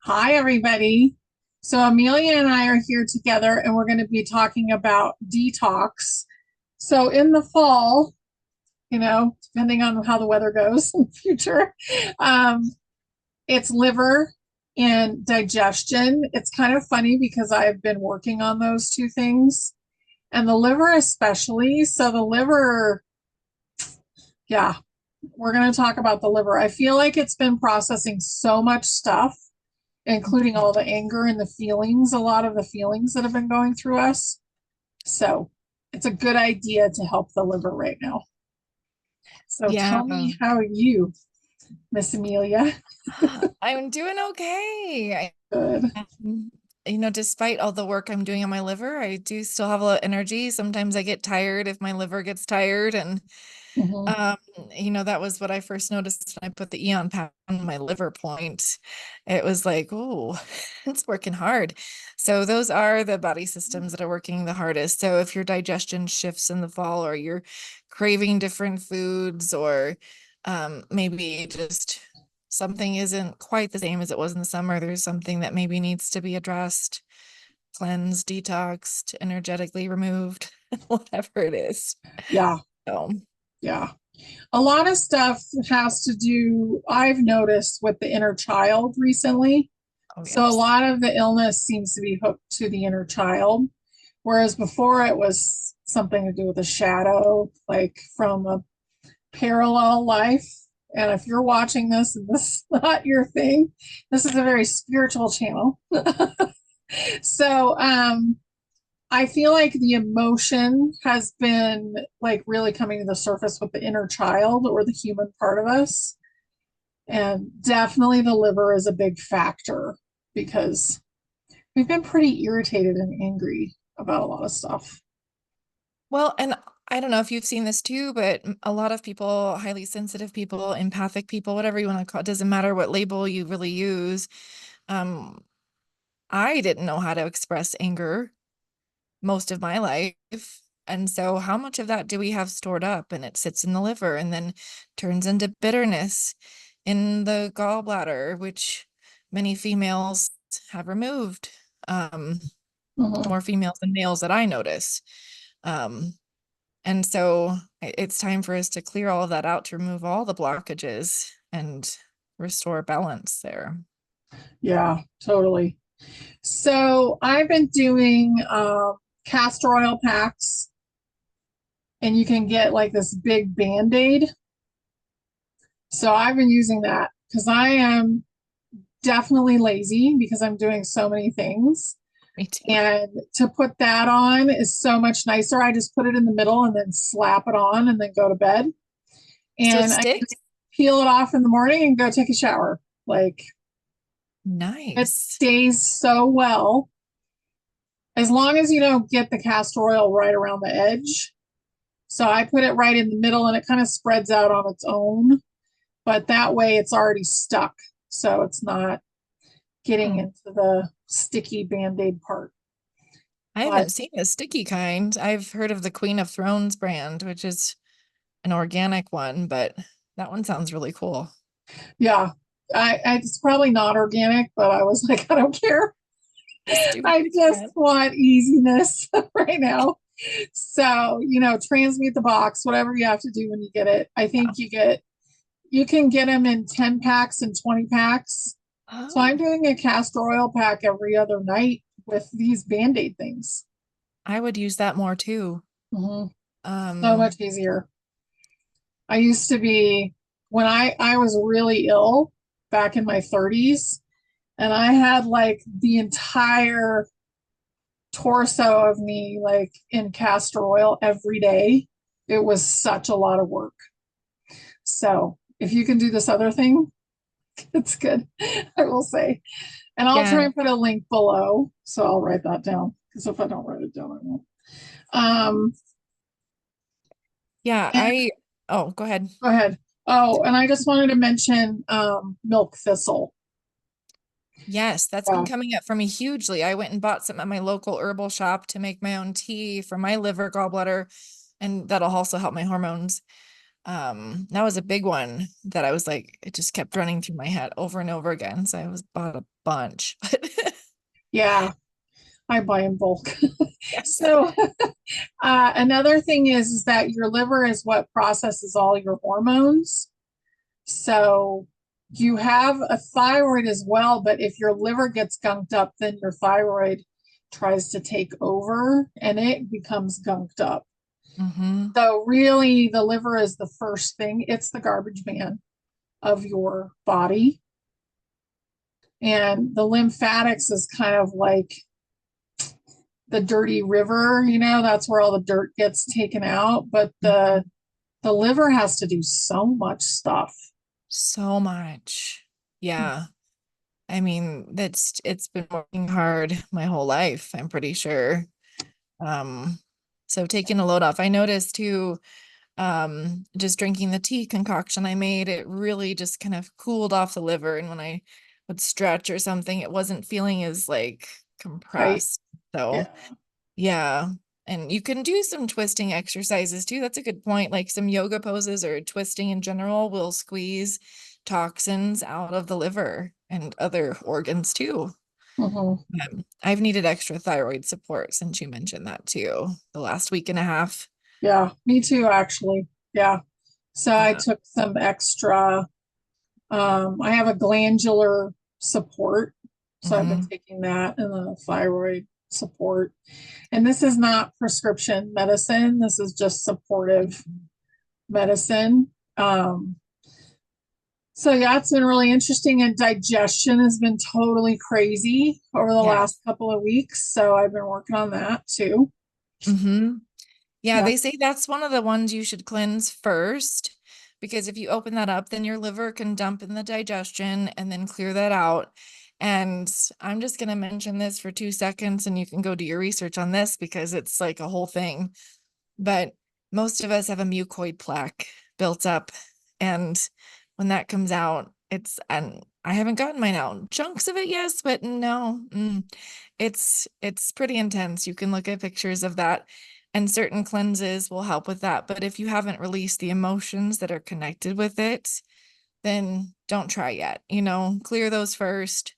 Hi, everybody. So, Amelia and I are here together, and we're going to be talking about detox. So, in the fall, depending on how the weather goes in the future, um, it's liver and digestion. It's kind of funny because I've been working on those two things, and the liver especially. So, the liver, yeah, we're going to talk about the liver. I feel like it's been processing so much stuff, including all the anger and the feelings, a lot of the feelings that have been going through us. So it's a good idea to help the liver right now. So Yeah, tell me how you, Miss Amelia. I'm doing okay. Good. Um, despite all the work I'm doing on my liver, I do still have a lot of energy. Sometimes I get tired if my liver gets tired. And, Mhm. um, that was what I first noticed when I put the Eon pad on my liver point. It was like, oh, it's working hard. So those are the body systems that are working the hardest. So if your digestion shifts in the fall or you're craving different foods or maybe just something isn't quite the same as it was in the summer. There's something that maybe needs to be addressed, cleansed, detoxed, energetically removed, whatever it is. Yeah, So, yeah. A lot of stuff has to do, I've noticed, with the inner child recently. oh So a yes. lot of the illness seems to be hooked to the inner child, whereas before it was something to do with a shadow, like from a parallel life. And if you're watching this and this is not your thing, this is a very spiritual channel. So I feel like the emotion has been like really coming to the surface with the inner child or the human part of us. And definitely the liver is a big factor because we've been pretty irritated and angry about a lot of stuff. Well, and I don't know if you've seen this too, but a lot of people, highly sensitive people, empathic people, whatever you want to call it, doesn't matter what label you really use. Um, I didn't know how to express anger most of my life. And so, how much of that do we have stored up? And it sits in the liver and then turns into bitterness in the gallbladder, which many females have removed. Um, Mhm. More females than males that I notice. Um, and so, it's time for us to clear all of that out to remove all the blockages and restore balance there. Yeah, totally. So I've been doing castor oil packs, and you can get like this big band-aid. So I've been using that because I am definitely lazy because I'm doing so many things. Me too. And to put that on is so much nicer. I just put it in the middle and then slap it on and then go to bed. So it And I sticks. just peel it off in the morning and go take a shower. Like it Nice. stays so well. As long as you don't get the castor oil right around the edge. So I put it right in the middle and it kind of spreads out on its own, but that way it's already stuck. So it's not getting Hmm. into the sticky band-aid part. I But haven't seen the sticky kind. I've heard of the Queen of Thrones brand, which is an organic one, but that one sounds really cool. yeah, it's probably not organic, but I was like, I don't care. Just do what I you just can. want easiness right now. So, transmute the box, whatever you have to do when you get it. I think Yeah. you can get them in 10 packs and 20 packs. So I'm Oh, doing a castor oil pack every other night with these Band-Aid things. I would use that more too. Mhm. So much Um, easier. I used to be when I was really ill back in my 30s, and I had like the entire torso of me like in castor oil every day. It was such a lot of work. So if you can do this other thing, it's good, I will say. And I'll yeah, try and put a link below. So I'll write that down because if I don't write it down, I won't. Um, yeah, and oh, go ahead. go ahead. Oh, and I just wanted to mention milk thistle. Yes, that's been Yeah. coming up for me hugely. I went and bought some at my local herbal shop to make my own tea for my liver, gallbladder, and that'll also help my hormones. That was a big one that I was like, it just kept running through my head over and over again. So I was bought a bunch. Yeah, I buy in bulk. Yes. So another thing is that your liver is what processes all your hormones. So you have a thyroid as well, but if your liver gets gunked up, then your thyroid tries to take over and it becomes gunked up. Mm-hmm. So really the liver is the first thing. It's the garbage man of your body. And the lymphatics is kind of like the dirty river, that's where all the dirt gets taken out. But the liver has to do so much stuff. So much. Yeah. I mean, it's been working hard my whole life, I'm pretty sure. Um, so taking a load off. I noticed too, just drinking the tea concoction I made, it really just kind of cooled off the liver. And when I would stretch or something, it wasn't feeling as like Right. compressed. So Yeah. yeah. And you can do some twisting exercises too. That's a good point. Like some yoga poses or twisting in general will squeeze toxins out of the liver and other organs too. Mhm. I've needed extra thyroid support since you mentioned that too, the last week and a half. Yeah, me too, actually. Yeah. So I Yeah. took some extra, I have a glandular support. So I've been Hmm. taking that and the thyroid support. And this is not prescription medicine. This is just supportive medicine. So yeah, it's been really interesting, and digestion has been totally crazy over the Yeah. last couple of weeks. So I've been working on that too. Hmm. Yeah, Yeah. they say that's one of the ones you should cleanse first because if you open that up, then your liver can dump in the digestion and then clear that out. And I'm just going to mention this for 2 seconds and you can go do your research on this because it's like a whole thing. But most of us have a mucoid plaque built up. And when that comes out, and I haven't gotten mine out. Chunks of it, yes, but no. It's pretty intense. You can look at pictures of that, and certain cleanses will help with that. But if you haven't released the emotions that are connected with it, then don't try yet. Clear those first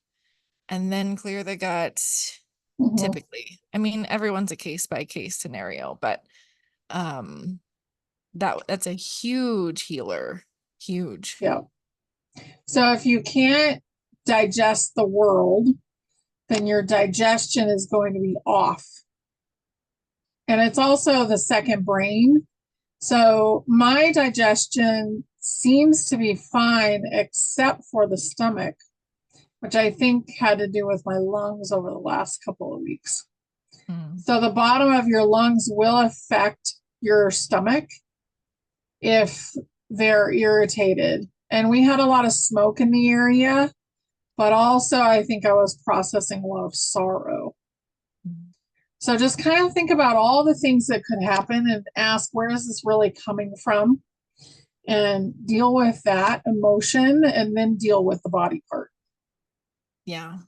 and then clear the gut Mhm. typically. I mean, everyone's a case by case scenario, but um that's a huge healer. Huge. Yeah. So if you can't digest the world, then your digestion is going to be off. And it's also the second brain. So my digestion seems to be fine except for the stomach, which I think had to do with my lungs over the last couple of weeks. Mm. So the bottom of your lungs will affect your stomach if they're irritated. And we had a lot of smoke in the area, but also I think I was processing a lot of sorrow. So just kind of think about all the things that could happen and ask, where is this really coming from? And deal with that emotion and then deal with the body part. Yeah.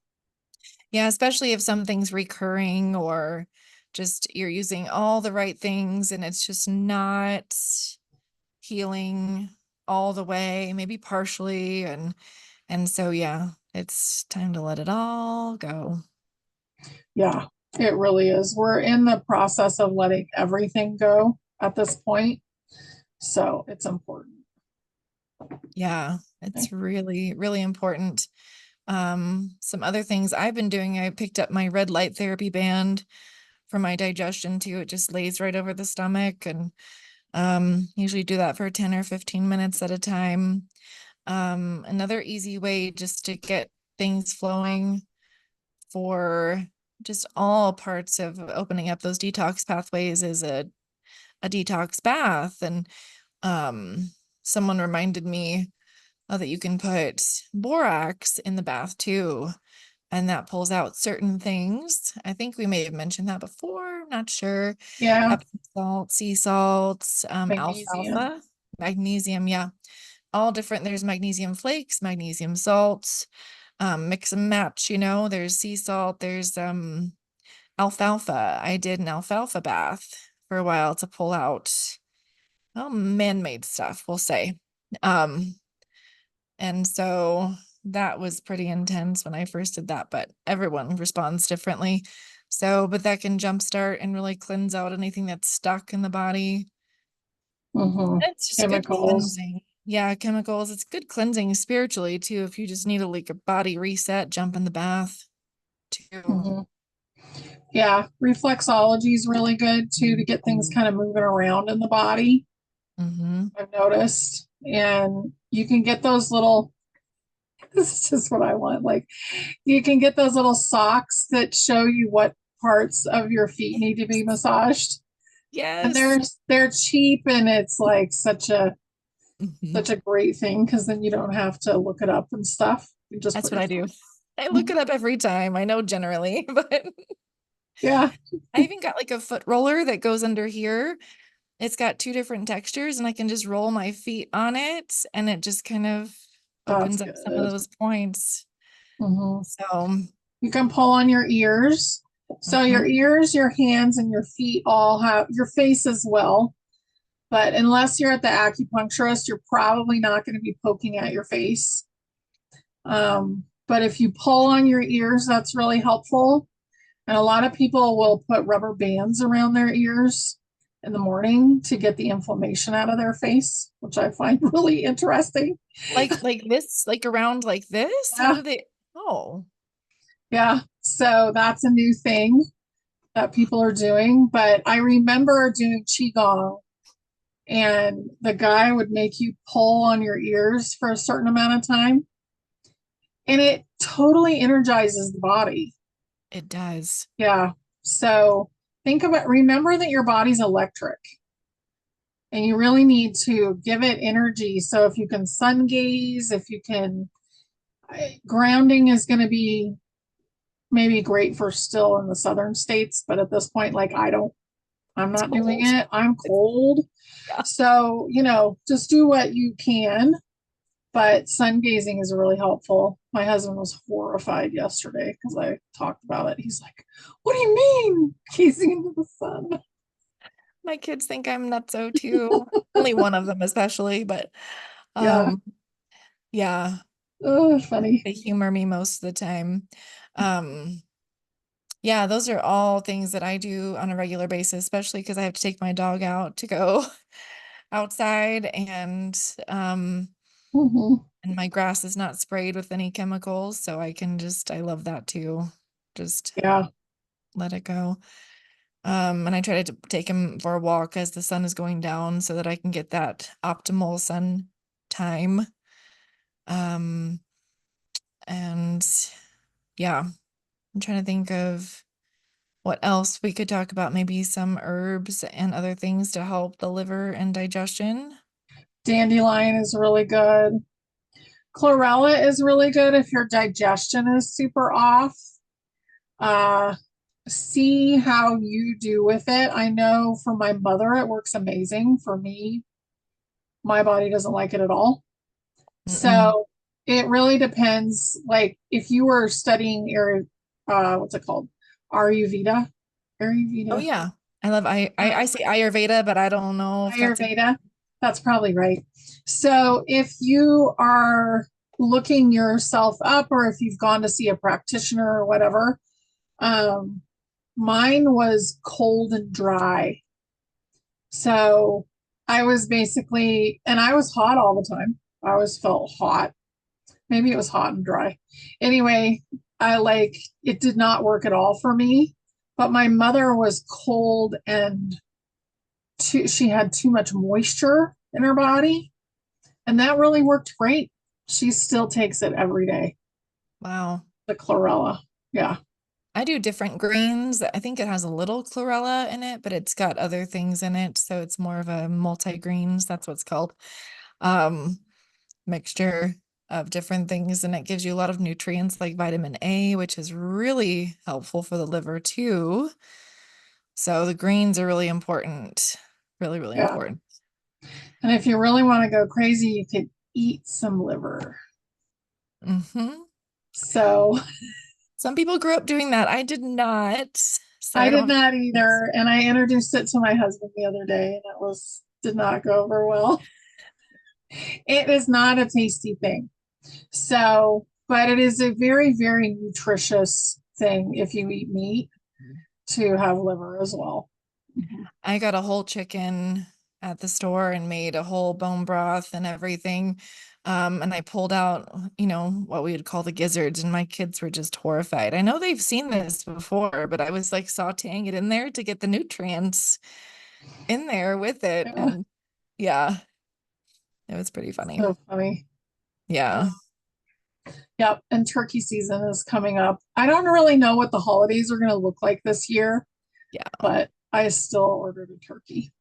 Yeah, especially if something's recurring or just you're using all the right things and it's just not healing all the way, maybe partially. And so yeah, it's time to let it all go. Yeah, it really is. We're in the process of letting everything go at this point. So it's important. Yeah, Okay. it's really, really important. Some other things I've been doing, I picked up my red light therapy band for my digestion too. It just lays right over the stomach and usually do that for 10 or 15 minutes at a time. Another easy way just to get things flowing for just all parts of opening up those detox pathways is a detox bath. And someone reminded me that you can put borax in the bath too, and that pulls out certain things. I think we may have mentioned that before, not sure. Yeah, Epsom salt, sea salts, magnesium. alfalfa, magnesium, yeah, all different. There's magnesium flakes, magnesium salts, mix and match, there's sea salt, there's alfalfa. I did an alfalfa bath for a while to pull out well, man-made stuff, we'll say. Um, and so that was pretty intense when I first did that, but everyone responds differently. So, but that can jumpstart and really cleanse out anything that's stuck in the body. Mm-hmm. It's just good Chemicals. cleansing. Yeah, chemicals. It's good cleansing spiritually too. If you just need a body reset, jump in the bath too. Mm-hmm. Yeah, reflexology is really good too to get things kind of moving around in the body. Mm-hmm. I've noticed. And you can get those little, this is just what I want. Like, you can get those little socks that show you what parts of your feet need to be massaged. And Yes. they're cheap and it's like Hmm. such a great thing because then you don't have to look it up and stuff. You just That's put what your I do. foot. I look Mhm. it up every time. I know generally, but Yeah. I even got like a foot roller that goes under here. It's got two different textures and I can just roll my feet on it and it just kind of That's opens up some of good. those points. Hmm. So, You can pull on your ears. So your mhm. ears, your hands, and your feet all have your face as well. But unless you're at the acupuncturist, you're probably not going to be poking at your face. But if you pull on your ears, that's really helpful. And a lot of people will put rubber bands around their ears in the morning to get the inflammation out of their face, which I find really interesting. Like this, like around like this? How Yeah, do they? Oh, yeah. So that's a new thing that people are doing. But I remember doing Qigong, and the guy would make you pull on your ears for a certain amount of time, and it totally energizes the body. it does. Yeah. So remember that your body's electric and you really need to give it energy. So if you can sun gaze, if you can, grounding is going to be maybe great for still in the southern states, but at this point, like I'm It's not doing cold. it. I'm cold. Yeah. So, just do what you can, but sun gazing is really helpful. My husband was horrified yesterday because I talked about it. He's like, "What do you mean gazing into the sun?" My kids think I'm nutso too. Only one of them especially, but Yeah. um yeah, Oh, funny. they humor me most of the time. Um yeah, those are all things that I do on a regular basis, especially because I have to take my dog out to go outside um Hmm. and my grass is not sprayed with any chemicals, so I love that too. Just Yeah. let it go. And I try to take him for a walk as the sun is going down so that I can get that optimal sun time. Um, and yeah, I'm trying to think of what else we could talk about. Maybe some herbs and other things to help the liver and digestion. Dandelion is really good. Chlorella is really good if your digestion is super off. Uh, See how you do with it. I know for my mother, it works amazing. For me, my body doesn't like it at all. Mm-mm. So it really depends. Like if you were studying what's it called? Ayurveda, Oh Ayurveda, yeah. I um, say Ayurveda, but I don't know if that's a Ayurveda. That's probably right. So if you are looking yourself up, or if you've gone to see a practitioner or whatever, um, mine was cold and dry. So I was basically, and I was hot all the time. I always felt hot. Maybe it was hot and dry. Anyway, it did not work at all for me. But my mother was cold and she had too much moisture in her body. And that really worked great. She still takes it every day, wow. the chlorella. Yeah. I do different greens. I think it has a little chlorella in it, but it's got other things in it. So it's more of a multi-greens. That's what's called. Um, Mixture of different things. And it gives you a lot of nutrients like vitamin A, which is really helpful for the liver too. So the greens are really important. Really, really Yeah. important. And if you really want to go crazy, you could eat some liver. Hmm. So Some people grew up doing that. I did not. So I I don't did have not kids. either. And I introduced it to my husband the other day, and it was did not go over well. It is not a tasty thing. So, but it is a very, very nutritious thing if you eat meat to have liver as well. Mhm. I got a whole chicken at the store and made a whole bone broth and everything. And I pulled out, what we would call the gizzards, and my kids were just horrified. I know they've seen this before, but I was like sauteing it in there to get the nutrients in there with it. Yeah, And yeah, it was pretty funny. so funny. Yeah. Yep. And turkey season is coming up. I don't really know what the holidays are going to look like this year, Yeah. but I still ordered a turkey.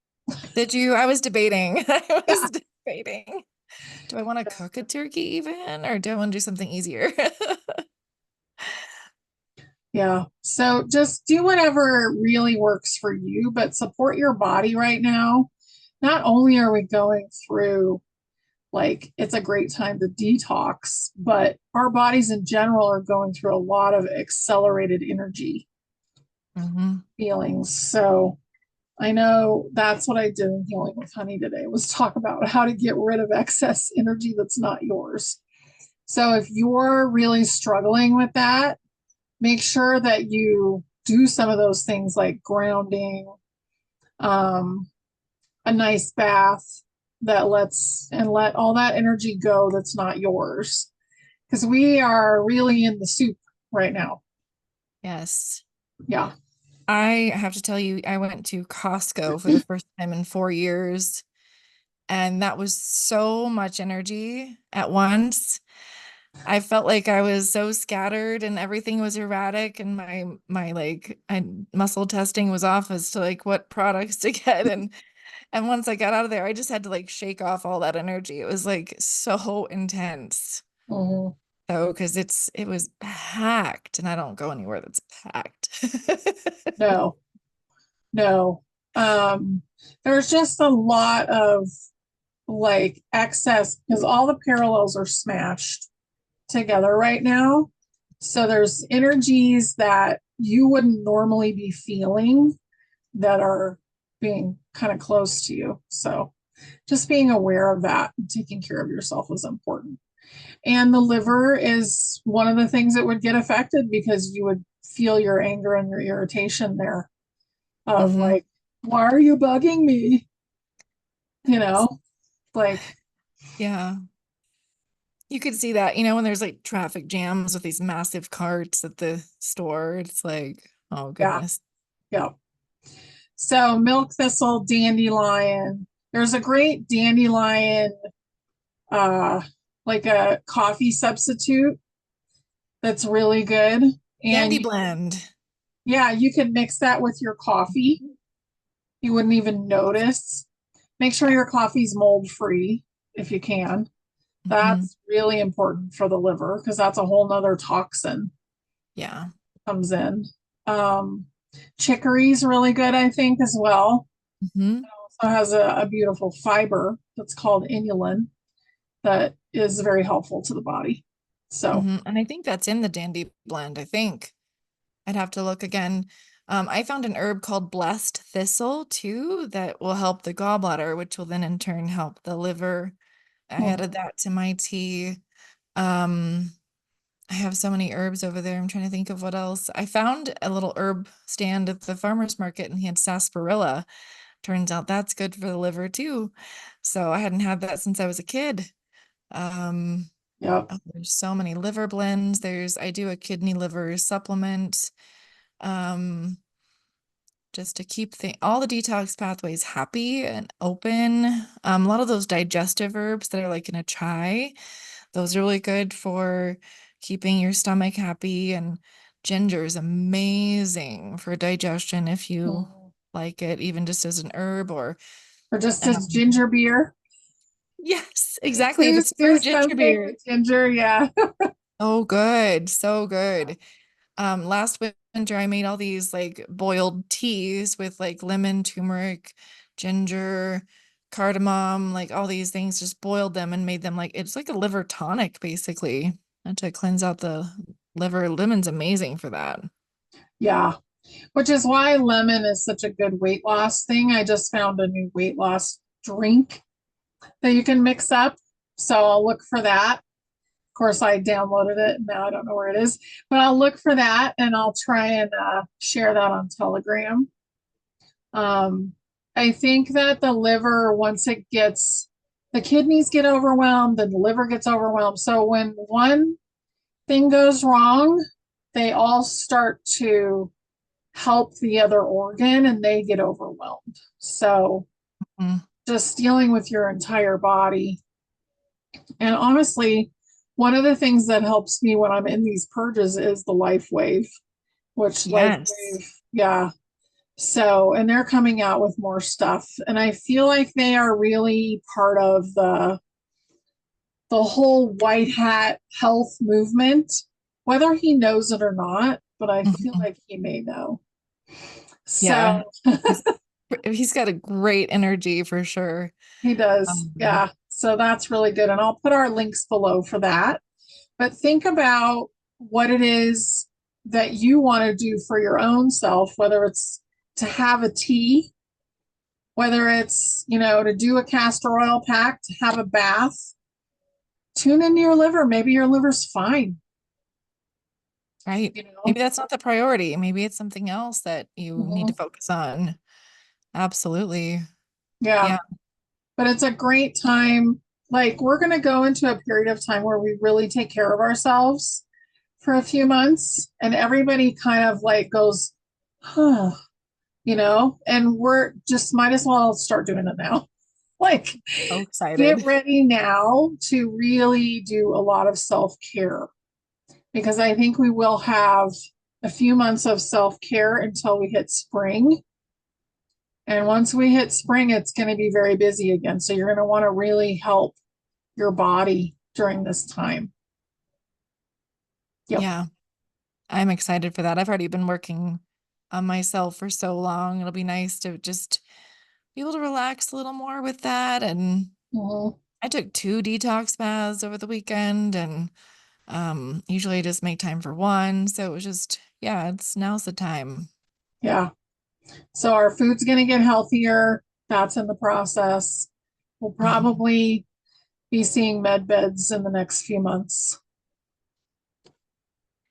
Did you? I was debating. I Yeah. was debating. Do I want to cook a turkey even, or do I want to do something easier? Yeah. So just do whatever really works for you, but support your body right now. Not only are we going through like it's a great time to detox, but our bodies in general are going through a lot of accelerated energy hmm feelings. So I know that's what I did in Healing with Honey today was talk about how to get rid of excess energy that's not yours. So if you're really struggling with that, make sure that you do some of those things like grounding, um, a nice bath that let all that energy go that's not yours. Because we are really in the soup right now. Yes. Yeah. I have to tell you, I went to Costco for the first time in 4 years, and that was so much energy at once. I felt like I was so scattered and everything was erratic, and my muscle testing was off as to like what products to get. And once I got out of there, I just had to like shake off all that energy. It was like so intense. Mhm. So, because it was packed, and I don't go anywhere that's packed. No, no. Um, there's just a lot of like excess because all the parallels are smashed together right now. So there's energies that you wouldn't normally be feeling that are being kind of close to you. So just being aware of that and taking care of yourself is important. And the liver is one of the things that would get affected because you would feel your anger and your irritation there of hmm like, why are you bugging me? You know, like, Yeah. You could see that, when there's like traffic jams with these massive carts at the store. It's like, oh yeah, goodness. yeah. So milk thistle, dandelion. There's a great dandelion, uh, like a coffee substitute that's really good. And Candy blend. yeah, you can mix that with your coffee. You wouldn't even notice. Make sure Yeah. your coffee's mold free if you can. hmm That's really important for the liver because that's a whole nother toxin Yeah. comes in. Um, Chicory is really good, I think, as well. hmm Also has a beautiful fiber that's called inulin that is very helpful to the body. So, And I think that's in the dandy blend. I think I'd have to look again. I found an herb called blessed thistle too that will help the gallbladder, which will then in turn help the liver. I added mhm, that to my tea. Um, I have so many herbs over there. I'm trying to think of what else. I found a little herb stand at the farmer's market and he had sarsaparilla. Turns out that's good for the liver too. So I hadn't had that since I was a kid. Um, yep. there's so many liver blends. I do a kidney liver supplement. Um, just to keep all the detox pathways happy and open. A lot of those digestive herbs that are like in a chai, those are really good for keeping your stomach happy. And ginger is amazing for digestion if you Mhm. like it, even just as an herb or Or just as um, ginger beer. yes, exactly. If Do it's do fruit ginger something beer, with ginger, yeah. oh good, so good. Last winter I made all these like boiled teas with like lemon, turmeric, ginger, cardamom, like all these things, just boiled them and made them like it's like a liver tonic basically. And to cleanse out the liver. Lemon's amazing for that. Yeah. Which is why lemon is such a good weight loss thing. I just found a new weight loss drink that you can mix up. So I'll look for that. Of course, I downloaded it. Now I don't know where it is, but I'll look for that and I'll try and share that on Telegram. Um, I think that the liver, once it gets, the kidneys get overwhelmed, then the liver gets overwhelmed. So when one thing goes wrong, they all start to help the other organ and they get overwhelmed. So Mm. just dealing with your entire body. And honestly, one of the things that helps me when I'm in these purges is the life wave, which life Yes. wave, yeah. So, and they're coming out with more stuff. And I feel like they are really part of the whole white hat health movement, whether he knows it or not, but I feel Mhm. like he may know. Yeah. So He's, he's got a great energy for sure. he does. Um, Yeah. So that's really good. And I'll put our links below for that. But think about what it is that you want to do for your own self, whether it's to have a tea, whether it's, to do a castor oil pack, to have a bath. Tune into your liver. Maybe your liver's fine, right. you Maybe know? that's not the priority. Maybe it's something else that you need to Mhm. focus on. Absolutely. Yeah. Yeah. But it's a great time. Like, we're going to go into a period of time where we really take care of ourselves for a few months, and everybody kind of like goes, huh, and we're just might as well start doing it now. Like, So get excited. ready now to really do a lot of self care because I think we will have a few months of self care until we hit spring. And once we hit spring, it's going to be very busy again. So you're going to want to really help your body during this time. Yep. Yeah. I'm excited for that. I've already been working on myself for so long. It'll be nice to just be able to relax a little more with that. And Mhm. I took 2 detox baths over the weekend, and usually I just make time for one. So it was just, yeah, now's the time. Yeah. So our food's going to get healthier. That's in the process. We'll Mhm. probably be seeing med beds in the next few months,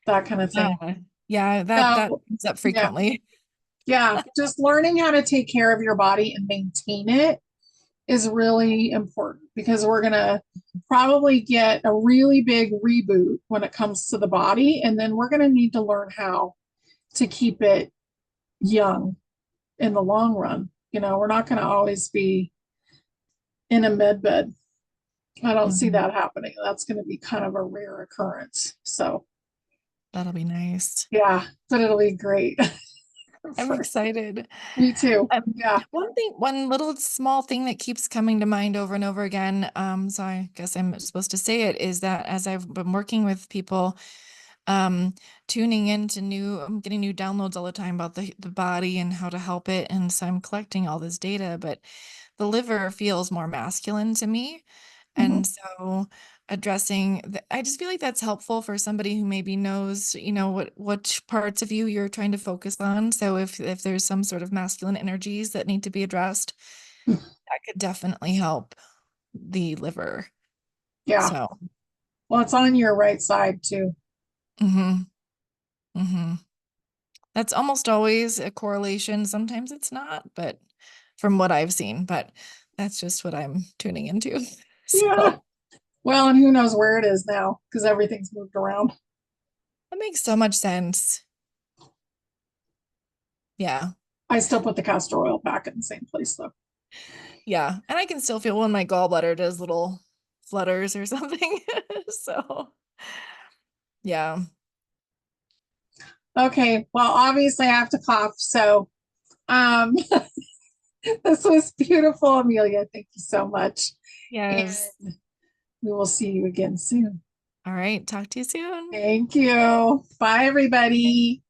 that kind of thing. Uh, yeah, that So, comes up yeah, frequently. yeah, just learning how to take care of your body and maintain it is really important because we're going to probably get a really big reboot when it comes to the body. And then we're going to need to learn how to keep it young in the long run. We're not going to always be in a med bed. I don't see Mhm. that happening. That's going to be kind of a rare occurrence. So, That'll be nice. yeah, but it'll be great I'm for excited. me too. Yeah. One little small thing that keeps coming to mind over and over again, so I guess I'm supposed to say it, is that as I've been working with people, um, tuning into I'm getting new downloads all the time about the body and how to help it. And so I'm collecting all this data, but the liver feels more masculine to me. Mhm. And so I just feel like that's helpful for somebody who maybe knows, what parts of you you're trying to focus on. So if there's some sort of masculine energies that need to be addressed, that could definitely help the liver. Yeah. So, Well, it's on your right side too. hmm hmm that's almost always a correlation. Sometimes it's not, but from what I've seen, but that's just what I'm tuning into. Yeah. So Well, and who knows where it is now because everything's moved around. that makes so much sense. Yeah. I still put the castor oil back in the same place though. Yeah. And I can still feel when my gallbladder does little flutters or something. So, yeah. Okay. Well, obviously I have to cough. So, um, this was beautiful, Amelia. Thank you so much. And Yes. we will see you again soon. All right. Talk to you soon. Thank you. Bye, everybody.